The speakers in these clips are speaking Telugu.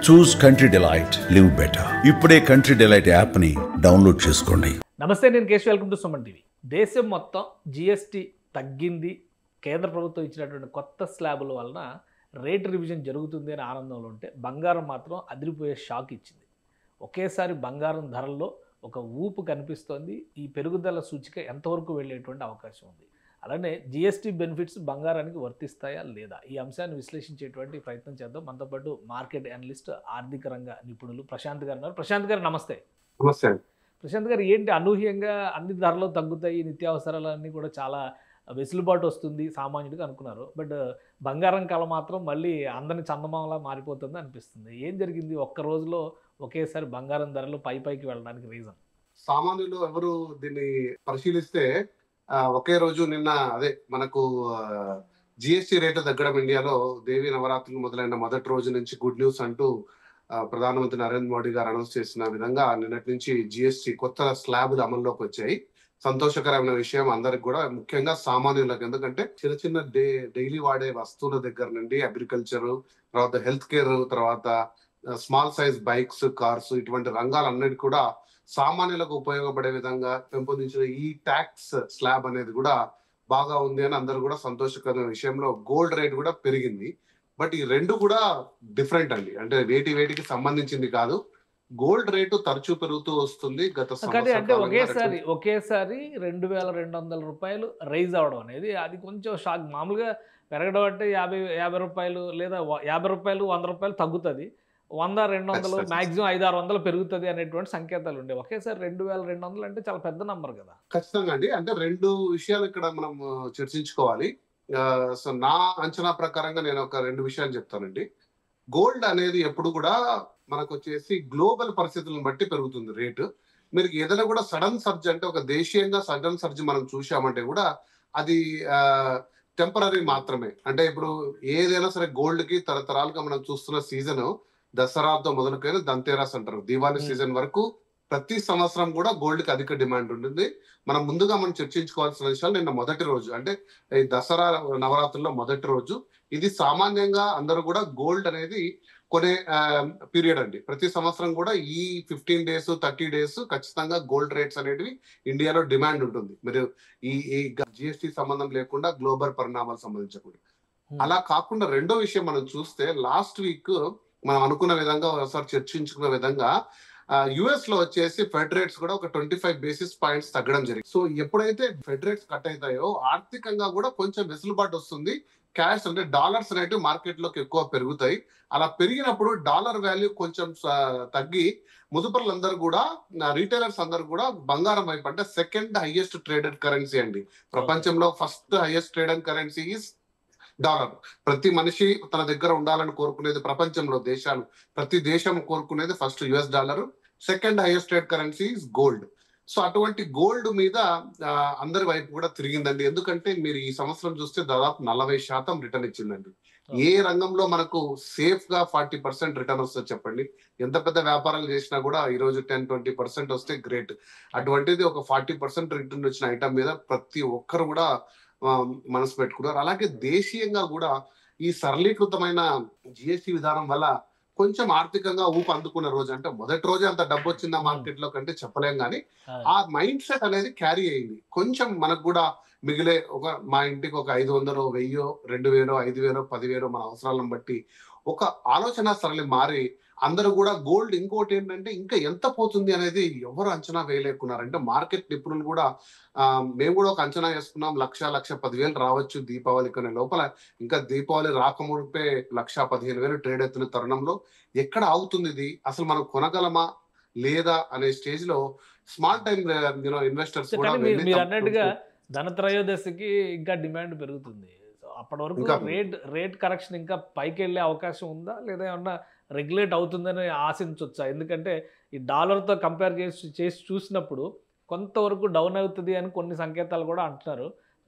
చూస్ కంట్రీ డిలైట్, లివ్ బెటర్. ఇప్పుడే కంట్రీ డిలైట్ యాప్ని డౌన్లోడ్ చేసుకోండి. నమస్తే, నేను Keshav. Welcome to Suman TV. దేశం మొత్తం జిఎస్టీ తగ్గింది. కేంద్ర ప్రభుత్వం ఇచ్చినటువంటి కొత్త స్లాబుల వలన రేట్ రివిజన్ జరుగుతుంది అని ఆనందంలో ఉంటే, బంగారం మాత్రం అదిరిపోయే షాక్ ఇచ్చింది. ఒకేసారి బంగారం ధరల్లో ఒక ఊపు కనిపిస్తోంది. ఈ పెరుగుదల సూచిక ఎంతవరకు వెళ్ళేటువంటి అవకాశం ఉంది? అలానే జిఎస్టీ బెనిఫిట్స్ బంగారానికి వర్తిస్తాయా లేదా? ఈ అంశాన్ని విశ్లేషించేటువంటి ప్రయత్నం చేద్దాం. మనతో పాటు మార్కెట్ అనలిస్ట్, ఆర్థిక రంగ నిపుణులు ప్రశాంత్ గారు ఉన్నారు. ప్రశాంత్ గారు నమస్తే. నమస్తే. ప్రశాంత్ గారు, ఏంటి అనూహ్యంగా అన్ని ధరలు తగ్గుతాయి, నిత్యావసరాలన్నీ కూడా చాలా వెసులుబాటు వస్తుంది సామాన్యుడికి అనుకున్నారు. బట్ బంగారం కళ మాత్రం మళ్ళీ అందరిని చందమామలా మారిపోతుంది అనిపిస్తుంది. ఏం జరిగింది ఒక్క రోజులో ఒకేసారి బంగారం ధరలు పైకి వెళ్ళడానికి రీజన్? సామాన్యులు ఎవరు దీన్ని పరిశీలిస్తే ఒకే రోజు నిన్న మనకు జిఎస్టీ రేట్లు తగ్గడం, ఇండియాలో దేవీ నవరాత్రులు మొదలైన మొదటి రోజు నుంచి గుడ్ న్యూస్ అంటూ ప్రధానమంత్రి నరేంద్ర మోడీ గారు అనౌన్స్ చేసిన విధంగా నిన్నటి నుంచి జిఎస్టీ కొత్త స్లాబులు అమల్లోకి వచ్చాయి. సంతోషకరమైన విషయం అందరికి కూడా, ముఖ్యంగా సామాన్యులకు. ఎందుకంటే చిన్న చిన్న డైలీ వాడే వస్తువుల దగ్గర నుండి అగ్రికల్చర్, తర్వాత హెల్త్ కేర్, తర్వాత స్మాల్ సైజ్ బైక్స్, కార్స్, ఇటువంటి రంగాలన్నిటి కూడా సామాన్యులకు ఉపయోగపడే విధంగా పెంపొందించిన ఈ ట్యాక్స్ స్లాబ్ అనేది కూడా బాగా ఉంది అని అందరూ కూడా సంతోషకరమైన విషయంలో. గోల్డ్ రేట్ కూడా పెరిగింది. బట్ ఈ రెండు కూడా డిఫరెంట్ అండి. అంటే వేటికి సంబంధించింది కాదు. గోల్డ్ రేటు తరచూ పెరుగుతూ వస్తుంది. అంటే ఒకేసారి 2200 రూపాయలు రైజ్ అవడం అనేది అది కొంచెం షాక్. మామూలుగా పెరగడం అంటే 50 రూపాయలు లేదా 50 రూపాయలు 100 రూపాయలు తగ్గుతుంది. 100, 200, మాక్సిమం 500-600 పెరుగుతుంది అనేటువంటి సంకేతాలు ఉండే. ఒకేసారి 2200 అంటే చాలా పెద్ద నంబర్ కదా. ఖచ్చితంగా అండి. అంటే రెండు విషయాలు ఇక్కడ మనం చర్చించుకోవాలి. సో నా అంచనా ప్రకారంగా నేను ఒక రెండు విషయాలు చెప్తానండి. గోల్డ్ అనేది ఎప్పుడు కూడా మనకు వచ్చేసి గ్లోబల్ పరిస్థితులను బట్టి పెరుగుతుంది రేటు. మీరు ఏదైనా కూడా సడన్ సర్జ్, అంటే ఒక దేశీయంగా సడన్ సర్జ్ మనం చూసామంటే కూడా అది టెంపరీ మాత్రమే. అంటే ఇప్పుడు ఏదైనా సరే గోల్డ్ కి తరతరాలుగా మనం చూస్తున్న సీజన్ దసరాతో మొదలుకొని దంతేరాస్ అంటారు, దివాళీ సీజన్ వరకు ప్రతి సంవత్సరం కూడా గోల్డ్ కి అధిక డిమాండ్ ఉంటుంది. మనం చర్చించుకోవాల్సిన విషయాలు నిన్న మొదటి రోజు, అంటే ఈ దసరా నవరాత్రుల్లో మొదటి రోజు. ఇది సామాన్యంగా అందరూ కూడా గోల్డ్ అనేది కొనే పీరియడ్ అండి. ప్రతి సంవత్సరం కూడా ఈ 15 days 30 days ఖచ్చితంగా గోల్డ్ రేట్స్ అనేటివి ఇండియాలో డిమాండ్ ఉంటుంది. మీరు ఈ జిఎస్టీ సంబంధం లేకుండా, గ్లోబల్ పరిణామాలు సంబంధించకుండా. అలా కాకుండా రెండో విషయం మనం చూస్తే, లాస్ట్ వీక్ మనం అనుకున్న విధంగా, ఒకసారి చర్చించుకున్న విధంగా యుఎస్ లో వచ్చేసి ఫెడ్ రేట్స్ కూడా ఒక 25 basis points తగ్గడం జరిగింది. సో ఎప్పుడైతే ఫెడ్ రేట్స్ కట్ అవుతాయో ఆర్థికంగా కూడా కొంచెం వెసులుబాటు వస్తుంది. క్యాష్ అంటే డాలర్స్ అనేటివి మార్కెట్ లోకి ఎక్కువ పెరుగుతాయి. అలా పెరిగినప్పుడు డాలర్ వాల్యూ కొంచెం తగ్గి ముదుపర్లందరూ కూడా, రీటైలర్స్ అందరూ కూడా బంగారం వైపు, అంటే సెకండ్ హైయెస్ట్ ట్రేడెడ్ కరెన్సీ అండి ప్రపంచంలో. First highest traded currency is dollar. ప్రతి మనిషి తన దగ్గర ఉండాలని కోరుకునేది ప్రపంచంలో దేశాలు, ప్రతి దేశం కోరుకునేది first US dollar. Second highest trade currency is gold. So అటువంటి గోల్డ్ మీద అందరి వైపు కూడా తిరిగిందండి. ఎందుకంటే మీరు ఈ సంవత్సరం చూస్తే దాదాపు 40% రిటర్న్ ఇచ్చిందండి. ఏ రంగంలో మనకు సేఫ్ గా 40% రిటర్న్ వస్తుంది చెప్పండి? ఎంత పెద్ద వ్యాపారాలు చేసినా కూడా ఈ రోజు 10-20% వస్తే గ్రేట్. అటువంటిది ఒక 40% రిటర్న్ వచ్చిన ఐటమ్ మీద ప్రతి ఒక్కరు కూడా మనసు పెట్టుకున్నారు. అలాగే దేశీయంగా కూడా ఈ సరళీకృతమైన జిఎస్టీ విధానం వల్ల కొంచెం ఆర్థికంగా ఊపు అందుకున్న రోజు, అంటే మొదటి రోజే అంత డబ్బు వచ్చిందా మార్కెట్ లో కంటే చెప్పలేం, కానీ ఆ మైండ్ సెట్ అనేది క్యారీ అయింది. కొంచెం మనకు కూడా మిగిలే మా ఇంటికి ఒక 500, 1000, 2000, 5000, 10,000 మన అవసరాలను బట్టి ఒక ఆలోచన సరళి మారి అందరూ కూడా గోల్డ్, ఇంకోటి ఏంటంటే ఇంకా ఎంత పోతుంది అనేది ఎవరు అంచనా వేయలేకున్నారు. అంటే మార్కెట్ నిపుణులు కూడా, మేము కూడా ఒక అంచనా వేసుకున్నాం, 1,10,000 రావచ్చు దీపావళి కొనే లోపల. ఇంకా దీపావళి రాకముందే 1,15,000 ట్రేడ్ ఎత్తున తరుణంలో ఎక్కడ ఆగుతుంది ఇది, అసలు మనం కొనగలమా లేదా అనే స్టేజ్ లో స్మాల్ టైం ఇన్వెస్టర్స్ కూడా. మీరు అన్నట్టుగా ధనత్రయోదశికి ఇంకా డిమాండ్ పెరుగుతుంది. అప్పటి వరకు రేట్ కరెక్షన్ ఇంకా పైకి వెళ్ళే అవకాశం ఉందా, లేదా ఏమన్నా రెగ్యులేట్ అవుతుందని ఆశించవచ్చా? ఎందుకంటే ఈ డాలర్తో కంపేర్ చేసి చూసినప్పుడు కొంతవరకు డౌన్ అవుతుంది అని కొన్ని సంకేతాలు కూడా అంటున్నారు.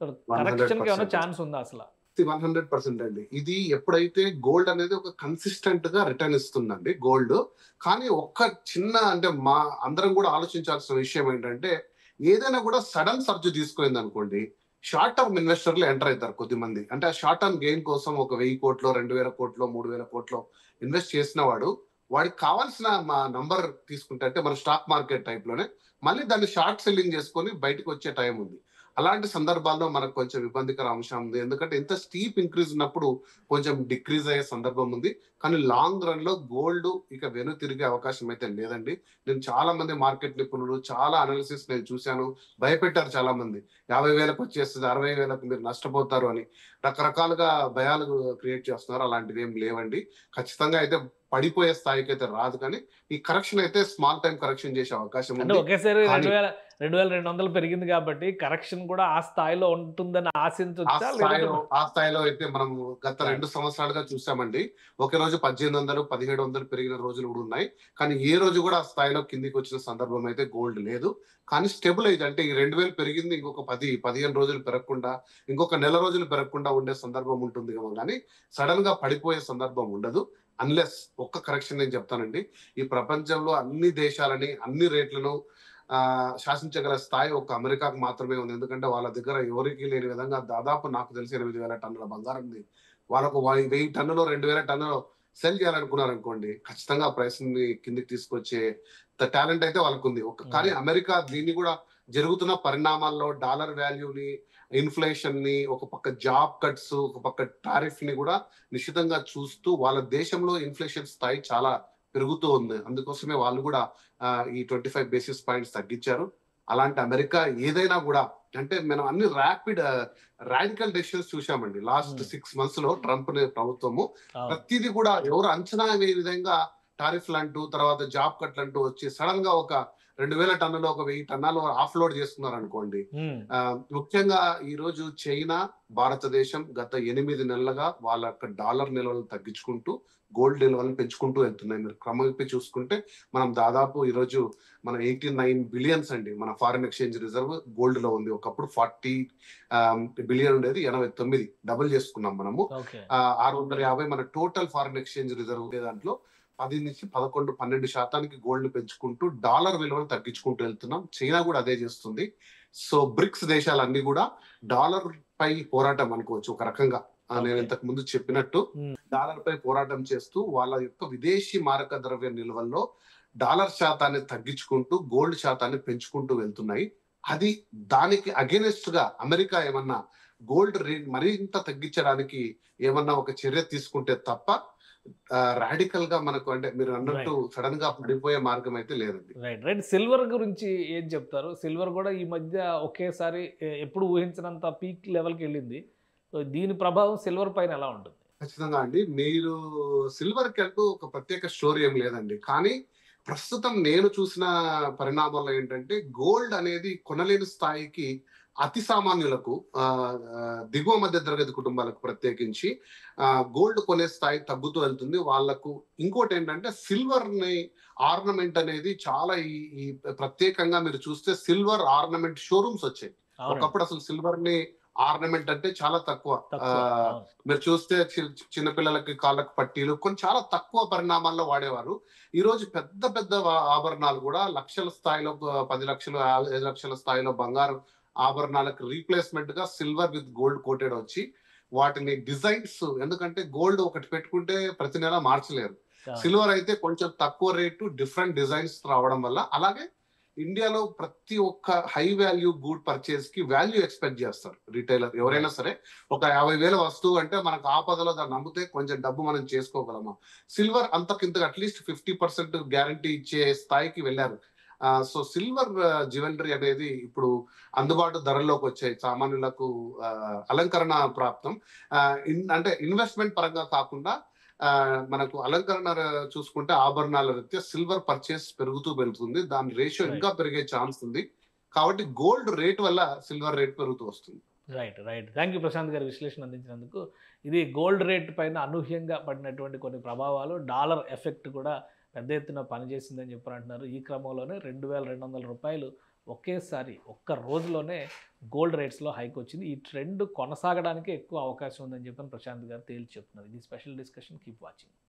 కరెక్షన్కి ఏమైనా ఛాన్స్ ఉందా అసలు? 100% అండి. ఇది ఎప్పుడైతే గోల్డ్ అనేది ఒక కన్సిస్టెంట్ గా రిటర్న్ ఇస్తుందండి గోల్డ్. కానీ ఒక్క చిన్న, అంటే మా అందరం కూడా ఆలోచించాల్సిన విషయం ఏంటంటే, ఏదైనా కూడా సడన్ సర్జ్ తీసుకుంది అనుకోండి, షార్ట్ టర్మ్ ఇన్వెస్టర్లు ఎంటర్ అవుతారు కొద్దిమంది. అంటే ఆ షార్ట్ టర్మ్ గెయిన్ కోసం ఒక 1000 కోట్లు, 2000 కోట్లు, 3000 కోట్లు ఇన్వెస్ట్ చేసిన వాడు వాడికి కావాల్సిన మా నంబర్ తీసుకుంటే అంటే మన స్టాక్ మార్కెట్ టైప్ లోనే మళ్ళీ దాన్ని షార్ట్ సెల్లింగ్ చేసుకొని బయటకు వచ్చే టైం ఉంది. అలాంటి సందర్భాల్లో మనకు కొంచెం ఇబ్బందికర అంశం ఉంది. ఎందుకంటే ఇంత స్టీప్ ఇంక్రీజ్ ఉన్నప్పుడు కొంచెం డిక్రీజ్ అయ్యే సందర్భం ఉంది. కానీ లాంగ్ రన్ లో గోల్డ్ ఇక తిరిగే అవకాశం అయితే లేదండి. నేను చాలా మంది మార్కెట్ నిపుణులు చాలా అనాలిసిస్ నేను చూశాను. భయపెట్టారు చాలా మంది. 50,000కు వచ్చేస్తుంది, 60,000కు మీరు నష్టపోతారు అని రకరకాలుగా భయాలు క్రియేట్ చేస్తున్నారు. అలాంటివి ఏం లేవండి. ఖచ్చితంగా అయితే పడిపోయే స్థాయికి అయితే రాదు. కానీ ఈ కరెక్షన్ అయితే స్మాల్ టైం కరెక్షన్ చేసే అవకాశం అంటే ఉంది. ఒకేసారి కానీ 2200 పెరిగింది కాబట్టి కరెక్షన్ కూడా ఆ స్థాయిలో ఉంటుందని ఆశించవచ్చా? ఆ స్థాయిలో అయితే మనం గత 2 సంవత్సరాలుగా చూసామండి. ఒకే రోజు 1800, 1700 పెరిగిన రోజులు కూడా ఉన్నాయి. కానీ ఏ రోజు కూడా ఆ స్థాయిలో కిందికి వచ్చిన సందర్భం అయితే గోల్డ్ లేదు. కానీ స్టెబిలైజ్ అంటే ఈ 2000 పెరిగింది, ఇంకొక 15 రోజులు పెరగకుండా, ఇంకొక నెల రోజులు పెరగకుండా ఉండే సందర్భం ఉంటుంది ఏమో కానీ సడన్ గా పడిపోయే సందర్భం ఉండదు. అన్లెస్ ఒక్క కరెక్షన్ నేను చెప్తానండి. ఈ ప్రపంచంలో అన్ని దేశాలని అన్ని రేట్లను శాసించగల స్థాయి ఒక అమెరికాకు మాత్రమే ఉంది. ఎందుకంటే వాళ్ళ దగ్గర ఎవరికి లేని విధంగా దాదాపు నాకు తెలిసి 8,000 టన్నుల బంగారం ఉంది. వాళ్ళకు 1000 టన్నులో 2,000 టన్నులో సెల్ చేయాలనుకున్నారు అనుకోండి, ఖచ్చితంగా ప్రైస్ ని కిందికి తీసుకొచ్చే టాలెంట్ అయితే వాళ్ళకు ఉంది. కానీ అమెరికా దీన్ని కూడా జరుగుతున్న పరిణామాల్లో డాలర్ వాల్యూని, ఇన్ఫ్లేషన్ ని, ఒక పక్క జాబ్ కట్స్, ఒక పక్క టారిఫ్ ని కూడా నిశ్చితంగా చూస్తూ వాళ్ళ దేశంలో ఇన్ఫ్లేషన్ స్థాయి చాలా పెరుగుతూ ఉంది. అందుకోసమే వాళ్ళు కూడా ఈ 25 బేసిస్ పాయింట్స్ తగ్గించారు. అలాంటి అమెరికా ఏదైనా కూడా అంటే మనం అన్ని రాడికల్ డెసిషన్స్ చూసామండి లాస్ట్ 6 months లో ట్రంప్ ప్రభుత్వము. ప్రతిదీ కూడా ఎవరు అంచనా వేయ విధంగా టారిఫ్లు అంటూ, తర్వాత జాబ్ కట్లు అంటూ వచ్చి సడన్ గా ఒక 2,000 టన్నులు, ఒక 1000 టన్నులు ఆఫ్లోడ్ చేస్తున్నారు అనుకోండి. ముఖ్యంగా ఈ రోజు చైనా, భారతదేశం గత 8 నెలలుగా వాళ్ళ యొక్క డాలర్ నిల్వలను తగ్గించుకుంటూ గోల్డ్ నిల్వలను పెంచుకుంటూ వెళ్తున్నాయి. మీరు క్రమం చూసుకుంటే మనం దాదాపు ఈ రోజు మన 89 బిలియన్స్ అండి మన ఫారిన్ ఎక్స్చేంజ్ రిజర్వ్ గోల్డ్ లో ఉంది. ఒకప్పుడు 40 బిలియన్ ఉండేది, 89 డబుల్ చేసుకున్నాం మనము. 650 మన టోటల్ ఫారిన్ ఎక్స్చేంజ్ రిజర్వ్ దాంట్లో 10 నుంచి 11, 12% గోల్డ్ పెంచుకుంటూ డాలర్ విలువను తగ్గించుకుంటూ వెళ్తున్నాం. చైనా కూడా అదే చేస్తుంది. సో బ్రిక్స్ దేశాలన్నీ కూడా డాలర్ పై పోరాటం అనుకోవచ్చు ఒక రకంగా. నేను ఇంతకు ముందు చెప్పినట్టు డాలర్ పై పోరాటం చేస్తూ వాళ్ళ యొక్క విదేశీ మారక ద్రవ్య నిల్వల్లో డాలర్ శాతాన్ని తగ్గించుకుంటూ గోల్డ్ శాతాన్ని పెంచుకుంటూ వెళ్తున్నాయి. అది దానికి అగెనిస్ట్ గా అమెరికా ఏమన్నా గోల్డ్ రేట్ మరింత తగ్గించడానికి ఏమన్నా ఒక చర్య తీసుకుంటే తప్ప రాడికల్ గా మనకు అంటే మీరు అన్నట్టు సడన్ గా పడిపోయే మార్గం అయితే లేదండి. రైట్. సిల్వర్ గురించి ఏం చెప్తారు? సిల్వర్ కూడా ఈ మధ్య ఒకేసారి ఎప్పుడు ఊహించినంత పీక్ లెవెల్కి వెళ్ళింది. సో దీని ప్రభావం సిల్వర్ పైన ఎలా ఉంటుంది? ఖచ్చితంగా అండి. మీరు సిల్వర్ కి అంటూ ఒక ప్రత్యేక స్టోరీ ఏం లేదండి. కానీ ప్రస్తుతం నేను చూసిన పరిణామాల్లో ఏంటంటే గోల్డ్ అనేది కొనలేని స్థాయికి అతి సామాన్యులకు, దిగువ మధ్య తరగతి కుటుంబాలకు ప్రత్యేకించి గోల్డ్ కొనే స్థాయి తగ్గుతూ వెళ్తుంది. వాళ్ళకు ఇంకోటి ఏంటంటే సిల్వర్ ని ఆర్నమెంట్ అనేది చాలా ఈ ప్రత్యేకంగా మీరు చూస్తే సిల్వర్ ఆర్నమెంట్ షోరూమ్స్ వచ్చాయి. ఒకప్పుడు అసలు సిల్వర్ ని ఆర్నమెంట్ అంటే చాలా తక్కువ. మీరు చూస్తే చిన్నపిల్లలకి కాళ్ళకు పట్టీలు కొన్ని చాలా తక్కువ పరిణామాల్లో వాడేవారు. ఈ రోజు పెద్ద పెద్ద ఆభరణాలు కూడా లక్షల స్థాయిలో, 10 లక్షలు, 5 లక్షల స్థాయిలో బంగారం ఆభరణాలకు రీప్లేస్మెంట్ గా సిల్వర్ విత్ గోల్డ్ కోటెడ్ వచ్చి వాటిని డిజైన్స్, ఎందుకంటే గోల్డ్ ఒకటి పెట్టుకుంటే ప్రతి నెల మార్చలేరు. సిల్వర్ అయితే కొంచెం తక్కువ రేటు డిఫరెంట్ డిజైన్స్ రావడం వల్ల, అలాగే ఇండియాలో ప్రతి ఒక్క హై వాల్యూ గూడ్ పర్చేస్ కి వాల్యూ ఎక్స్పెక్ట్ చేస్తారు రిటైలర్ ఎవరైనా సరే. ఒక 50,000 వస్తువు అంటే మనకు ఆపదలో దాన్ని నమ్మితే కొంచెం డబ్బు మనం చేసుకోగలమా? సిల్వర్ అంతకింత అట్లీస్ట్ 50% గ్యారంటీ ఇచ్చే స్థాయికి వెళ్ళారు. సో సిల్వర్ జ్యువెలరీ అనేది ఇప్పుడు అందుబాటు ధరల్లోకి వచ్చాయి. సామాన్యులకు అలంకరణ ప్రాప్తం. అంటే ఇన్వెస్ట్మెంట్ పరంగా కాకుండా మనకు అలంకరణ చూసుకుంటే ఆభరణాల రీత్యా సిల్వర్ పర్చేస్ పెరుగుతూ వెళ్తుంది. దాని రేషియో ఇంకా పెరిగే ఛాన్స్ ఉంది. కాబట్టి గోల్డ్ రేట్ వల్ల సిల్వర్ రేట్ పెరుగుతూ వస్తుంది. రైట్. థ్యాంక్ యూ ప్రశాంత్ గారి విశ్లేషణ అందించినందుకు. ఇది గోల్డ్ రేట్ పైన అనూహ్యంగా పడినటువంటి కొన్ని ప్రభావాలు, డాలర్ ఎఫెక్ట్ కూడా పెద్ద ఎత్తున పనిచేసిందని చెప్పారంటున్నారు. ఈ క్రమంలోనే 2,200 రూపాయలు ఒకేసారి ఒక్క రోజులోనే గోల్డ్ రేట్స్లో హైక్ వచ్చింది. ఈ ట్రెండ్ కొనసాగడానికి ఎక్కువ అవకాశం ఉందని చెప్పని ప్రశాంత్ గారు తేల్చి చెప్తున్నారు. ఇది స్పెషల్ డిస్కషన్. Keep watching.